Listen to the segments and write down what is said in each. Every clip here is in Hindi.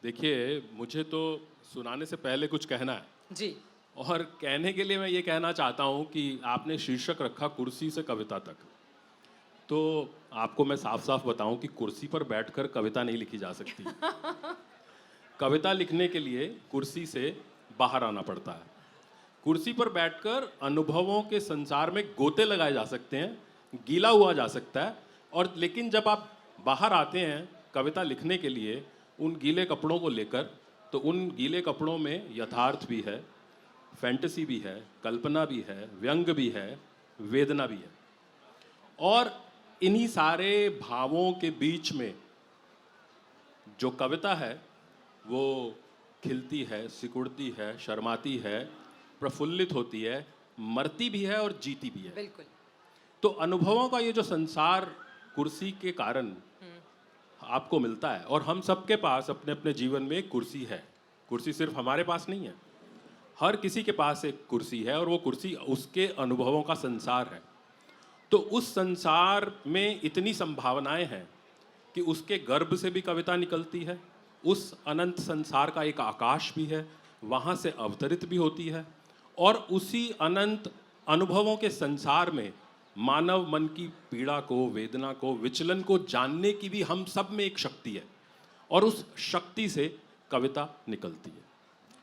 देखिए, मुझे तो सुनाने से पहले कुछ कहना है जी। और कहने के लिए मैं ये कहना चाहता हूँ कि आपने शीर्षक रखा कुर्सी से कविता तक। तो आपको मैं साफ-साफ बताऊँ कि कुर्सी पर बैठकर कविता नहीं लिखी जा सकती। कविता लिखने के लिए कुर्सी से बाहर आना पड़ता है। कुर्सी पर बैठकर अनुभवों के संसार में गोते लगाए जा सकते हैं, गीला हुआ जा सकता है और लेकिन जब आप बाहर आते हैं कविता लिखने के लिए उन गीले कपड़ों को लेकर, तो उन गीले कपड़ों में यथार्थ भी है, फैंटेसी भी है, कल्पना भी है, व्यंग भी है, वेदना भी है। और इन्हीं सारे भावों के बीच में जो कविता है वो खिलती है, सिकुड़ती है, शर्माती है, प्रफुल्लित होती है, मरती भी है और जीती भी है। बिल्कुल। तो अनुभवों का ये जो संसार कुर्सी के कारण आपको मिलता है और हम सबके पास अपने अपने जीवन में एक कुर्सी है। कुर्सी सिर्फ हमारे पास नहीं है, हर किसी के पास एक कुर्सी है और वो कुर्सी उसके अनुभवों का संसार है। तो उस संसार में इतनी संभावनाएं हैं कि उसके गर्भ से भी कविता निकलती है, उस अनंत संसार का एक आकाश भी है, वहाँ से अवतरित भी होती है और उसी अनंत अनुभवों के संसार में मानव मन की पीड़ा को, वेदना को, विचलन को जानने की भी हम सब में एक शक्ति है और उस शक्ति से कविता निकलती है।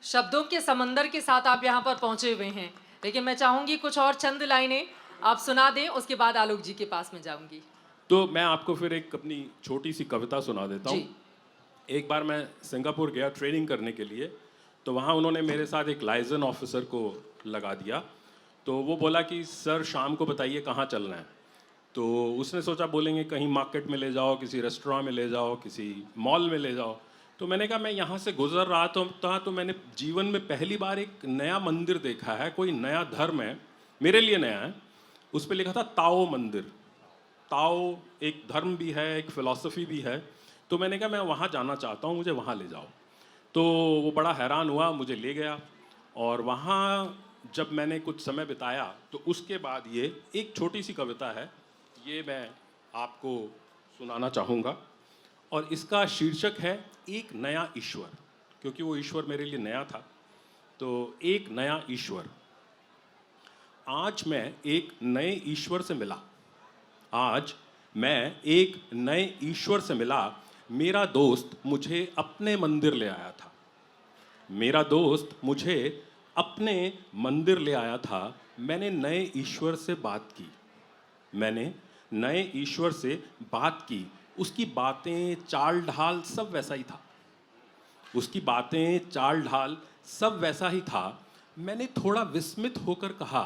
शब्दों के समंदर के साथ आप यहाँ पर पहुँचे हुए हैं, लेकिन मैं चाहूँगी कुछ और चंद लाइनें आप सुना दें, उसके बाद आलोक जी के पास में जाऊँगी। तो मैं आपको फिर एक अपनी छोटी सी कविता सुना देता हूँ। एक बार मैं सिंगापुर गया ट्रेनिंग करने के लिए, तो वहाँ उन्होंने मेरे साथ एक लाइजन ऑफिसर को लगा दिया। तो वो बोला कि सर शाम को बताइए कहाँ चलना है। तो उसने सोचा बोलेंगे कहीं मार्केट में ले जाओ, किसी रेस्टोरेंट में ले जाओ, किसी मॉल में ले जाओ। तो मैंने कहा मैं यहाँ से गुजर रहा तो मैंने जीवन में पहली बार एक नया मंदिर देखा है, कोई नया धर्म है, मेरे लिए नया है। उस पर लिखा था ताओ मंदिर। ताओ एक धर्म भी है, एक फिलॉसफी भी है। तो मैंने कहा मैं वहाँ जाना चाहता हूँ, मुझे वहाँ ले जाओ। तो वो बड़ा हैरान हुआ, मुझे ले गया और वहाँ जब मैंने कुछ समय बिताया तो उसके बाद ये एक छोटी सी कविता है, ये मैं आपको सुनाना चाहूँगा और इसका शीर्षक है एक नया ईश्वर, क्योंकि वो ईश्वर मेरे लिए नया था। तो एक नया ईश्वर। आज मैं एक नए ईश्वर से मिला, आज मैं एक नए ईश्वर से मिला। मेरा दोस्त मुझे अपने मंदिर ले आया था, मेरा दोस्त मुझे अपने मंदिर ले आया था। मैंने नए ईश्वर से बात की, मैंने नए ईश्वर से बात की। उसकी बातें, चाल ढाल सब वैसा ही था, उसकी बातें, चाल ढाल सब वैसा ही था। मैंने थोड़ा विस्मित होकर कहा,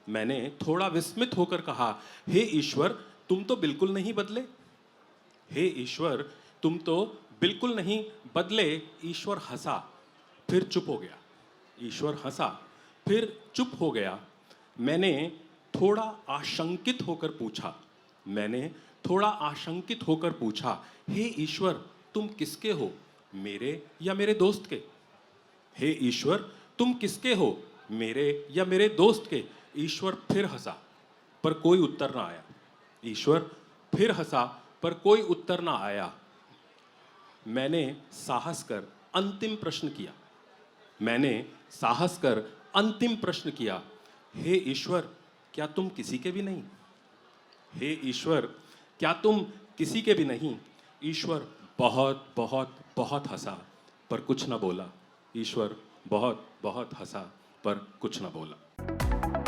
मैंने थोड़ा विस्मित होकर कहा, हे ईश्वर तुम तो बिल्कुल नहीं बदले, हे ईश्वर तुम तो बिल्कुल नहीं बदले। ईश्वर हंसा, फिर चुप हो गया। ईश्वर हंसा, फिर चुप हो गया। मैंने थोड़ा आशंकित होकर पूछा, मैंने थोड़ा आशंकित होकर पूछा, हे ईश्वर तुम किसके हो, मेरे या मेरे दोस्त के? हे ईश्वर तुम किसके हो, मेरे या मेरे दोस्त के? ईश्वर फिर हंसा, पर कोई उत्तर ना आया। ईश्वर फिर हंसा, पर कोई उत्तर ना आया। मैंने साहस कर अंतिम प्रश्न किया, मैंने साहस कर अंतिम प्रश्न किया, हे ईश्वर क्या तुम किसी के भी नहीं? हे ईश्वर क्या तुम किसी के भी नहीं? ईश्वर बहुत बहुत बहुत हंसा, पर कुछ ना बोला। ईश्वर बहुत बहुत हंसा, पर कुछ ना बोला।